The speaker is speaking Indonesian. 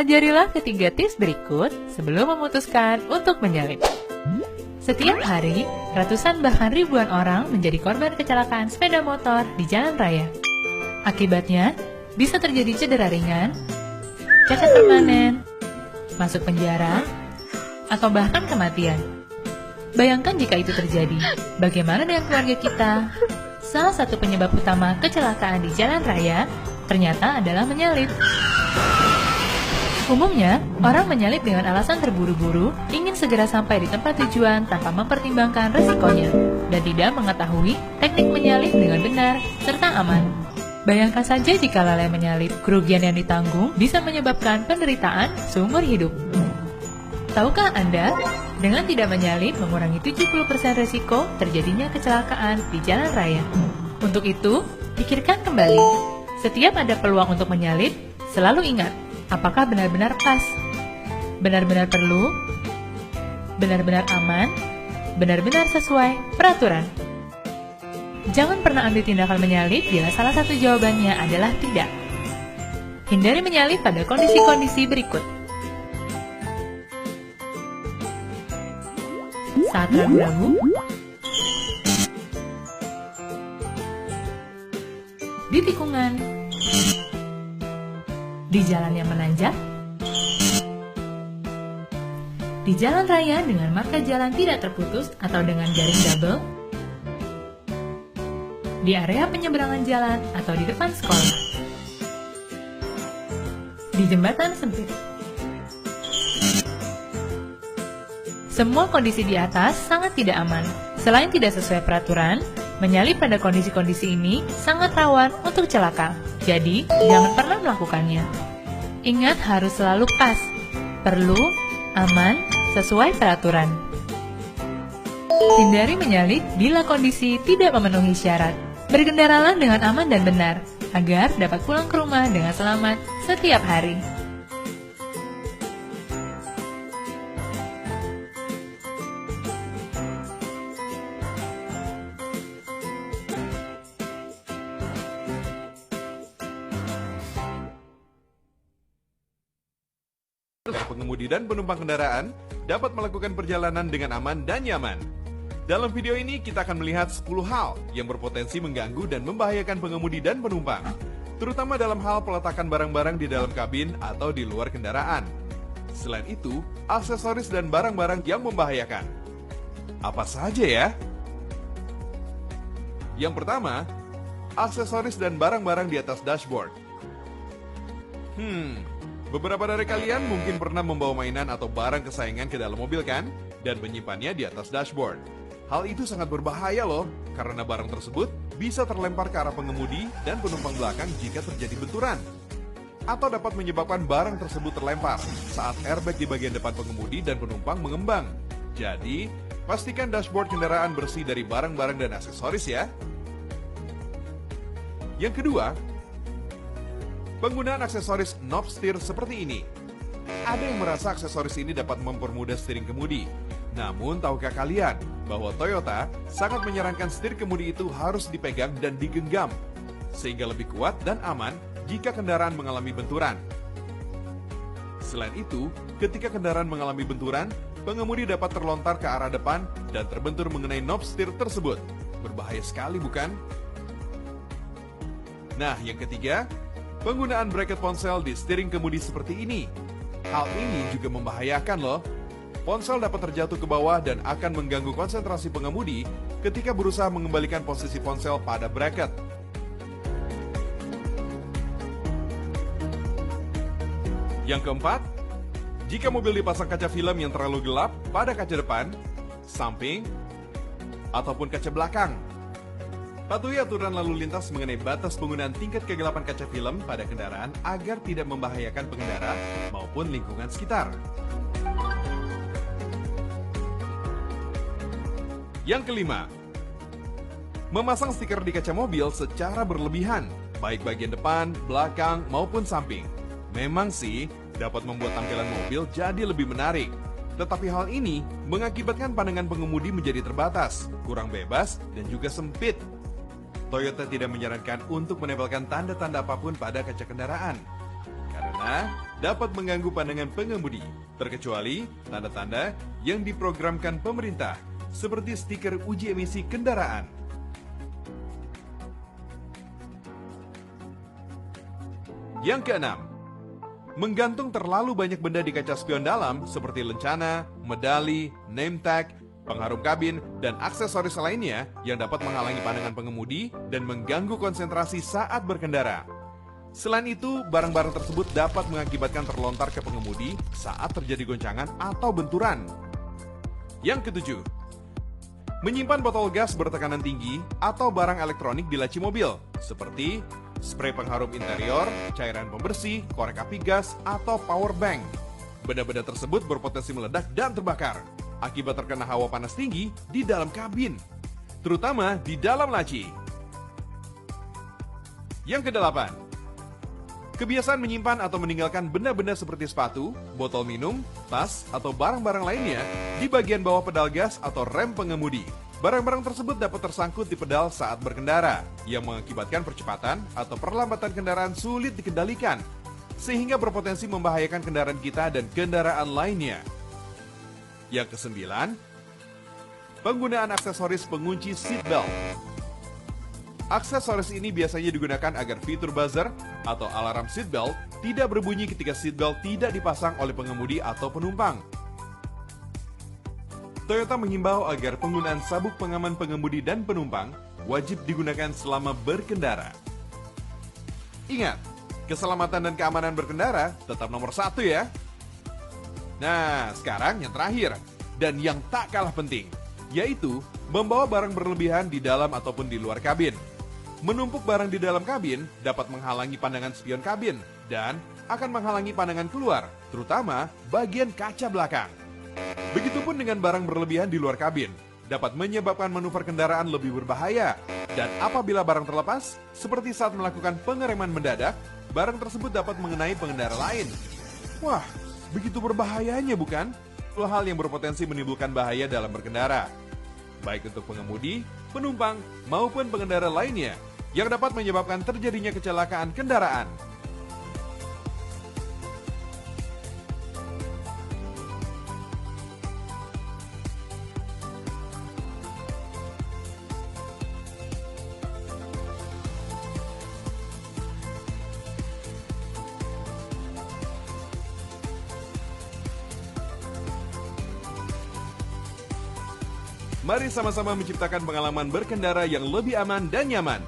Pelajarilah ketiga tips berikut sebelum memutuskan untuk menyalip. Setiap hari, ratusan bahkan ribuan orang menjadi korban kecelakaan sepeda motor di jalan raya. Akibatnya, bisa terjadi cedera ringan, cacat permanen, masuk penjara, atau bahkan kematian. Bayangkan jika itu terjadi, bagaimana dengan keluarga kita? Salah satu penyebab utama kecelakaan di jalan raya ternyata adalah menyalip. Umumnya, orang menyalip dengan alasan terburu-buru, ingin segera sampai di tempat tujuan tanpa mempertimbangkan resikonya, dan tidak mengetahui teknik menyalip dengan benar serta aman. Bayangkan saja jika lalai menyalip, kerugian yang ditanggung bisa menyebabkan penderitaan seumur hidup. Tahukah Anda, dengan tidak menyalip mengurangi 70% resiko terjadinya kecelakaan di jalan raya. Untuk itu, pikirkan kembali. Setiap ada peluang untuk menyalip, selalu ingat, apakah benar-benar pas? Benar-benar perlu? Benar-benar aman? Benar-benar sesuai peraturan? Jangan pernah ambil tindakan menyalip bila salah satu jawabannya adalah tidak. Hindari menyalip pada kondisi-kondisi berikut. Saat ragu-ragu, di tikungan, di jalan yang menanjak, di jalan raya dengan marka jalan tidak terputus atau dengan garis double, di area penyeberangan jalan atau di depan sekolah, di jembatan sempit. Semua kondisi di atas sangat tidak aman. Selain tidak sesuai peraturan, menyalip pada kondisi-kondisi ini sangat rawan untuk celaka. Jadi, jangan pernah melakukannya. Ingat harus selalu pas, perlu, aman, sesuai peraturan. Hindari menyalip bila kondisi tidak memenuhi syarat. Berkendaralah dengan aman dan benar, agar dapat pulang ke rumah dengan selamat setiap hari. Pengemudi dan penumpang kendaraan dapat melakukan perjalanan dengan aman dan nyaman. Dalam video ini kita akan melihat 10 hal yang berpotensi mengganggu dan membahayakan pengemudi dan penumpang, terutama dalam hal peletakan barang-barang di dalam kabin atau di luar kendaraan. Selain itu, aksesoris dan barang-barang yang membahayakan. Apa saja ya? Yang pertama, aksesoris dan barang-barang di atas dashboard. Beberapa dari kalian mungkin pernah membawa mainan atau barang kesayangan ke dalam mobil kan? Dan menyimpannya di atas dashboard. Hal itu sangat berbahaya loh, karena barang tersebut bisa terlempar ke arah pengemudi dan penumpang belakang jika terjadi benturan. Atau dapat menyebabkan barang tersebut terlempar saat airbag di bagian depan pengemudi dan penumpang mengembang. Jadi, pastikan dashboard kendaraan bersih dari barang-barang dan aksesoris ya. Yang kedua, penggunaan aksesoris knob steer seperti ini. Ada yang merasa aksesoris ini dapat mempermudah steering kemudi. Namun, tahukah kalian bahwa Toyota sangat menyarankan setir kemudi itu harus dipegang dan digenggam, sehingga lebih kuat dan aman jika kendaraan mengalami benturan. Selain itu, ketika kendaraan mengalami benturan, pengemudi dapat terlontar ke arah depan dan terbentur mengenai knob steer tersebut. Berbahaya sekali bukan? Nah, yang ketiga, penggunaan bracket ponsel di steering kemudi seperti ini. Hal ini juga membahayakan loh. Ponsel dapat terjatuh ke bawah dan akan mengganggu konsentrasi pengemudi ketika berusaha mengembalikan posisi ponsel pada bracket. Yang keempat, jika mobil dipasang kaca film yang terlalu gelap pada kaca depan, samping, ataupun kaca belakang. Patuhi aturan lalu lintas mengenai batas penggunaan tingkat kegelapan kaca film pada kendaraan agar tidak membahayakan pengendara maupun lingkungan sekitar. Yang kelima, memasang stiker di kaca mobil secara berlebihan, baik bagian depan, belakang, maupun samping. Memang sih, dapat membuat tampilan mobil jadi lebih menarik. Tetapi hal ini mengakibatkan pandangan pengemudi menjadi terbatas, kurang bebas, dan juga sempit. Toyota tidak menyarankan untuk menempelkan tanda-tanda apapun pada kaca kendaraan. Karena dapat mengganggu pandangan pengemudi, terkecuali tanda-tanda yang diprogramkan pemerintah, seperti stiker uji emisi kendaraan. Yang keenam, menggantung terlalu banyak benda di kaca spion dalam seperti lencana, medali, name tag, pengharum kabin, dan aksesoris lainnya yang dapat menghalangi pandangan pengemudi dan mengganggu konsentrasi saat berkendara. Selain itu, barang-barang tersebut dapat mengakibatkan terlontar ke pengemudi saat terjadi goncangan atau benturan. Yang ketujuh, menyimpan botol gas bertekanan tinggi atau barang elektronik di laci mobil, seperti spray pengharum interior, cairan pembersih, korek api gas, atau power bank. Benda-benda tersebut berpotensi meledak dan terbakar akibat terkena hawa panas tinggi di dalam kabin, terutama di dalam laci. Yang kedelapan, kebiasaan menyimpan atau meninggalkan benda-benda seperti sepatu, botol minum, tas, atau barang-barang lainnya di bagian bawah pedal gas atau rem pengemudi. Barang-barang tersebut dapat tersangkut di pedal saat berkendara, yang mengakibatkan percepatan atau perlambatan kendaraan sulit dikendalikan, sehingga berpotensi membahayakan kendaraan kita dan kendaraan lainnya. Yang kesembilan, penggunaan aksesoris pengunci seatbelt. Aksesoris ini biasanya digunakan agar fitur buzzer atau alarm seatbelt tidak berbunyi ketika seatbelt tidak dipasang oleh pengemudi atau penumpang. Toyota menghimbau agar penggunaan sabuk pengaman pengemudi dan penumpang wajib digunakan selama berkendara. Ingat, keselamatan dan keamanan berkendara tetap nomor satu ya. Nah, sekarang yang terakhir, dan yang tak kalah penting, yaitu membawa barang berlebihan di dalam ataupun di luar kabin. Menumpuk barang di dalam kabin dapat menghalangi pandangan spion kabin dan akan menghalangi pandangan keluar, terutama bagian kaca belakang. Begitupun dengan barang berlebihan di luar kabin, dapat menyebabkan manuver kendaraan lebih berbahaya. Dan apabila barang terlepas, seperti saat melakukan pengereman mendadak, barang tersebut dapat mengenai pengendara lain. Wah, begitu berbahayanya bukan? Itu hal yang berpotensi menimbulkan bahaya dalam berkendara, baik untuk pengemudi, penumpang, maupun pengendara lainnya, yang dapat menyebabkan terjadinya kecelakaan kendaraan. Mari sama-sama menciptakan pengalaman berkendara yang lebih aman dan nyaman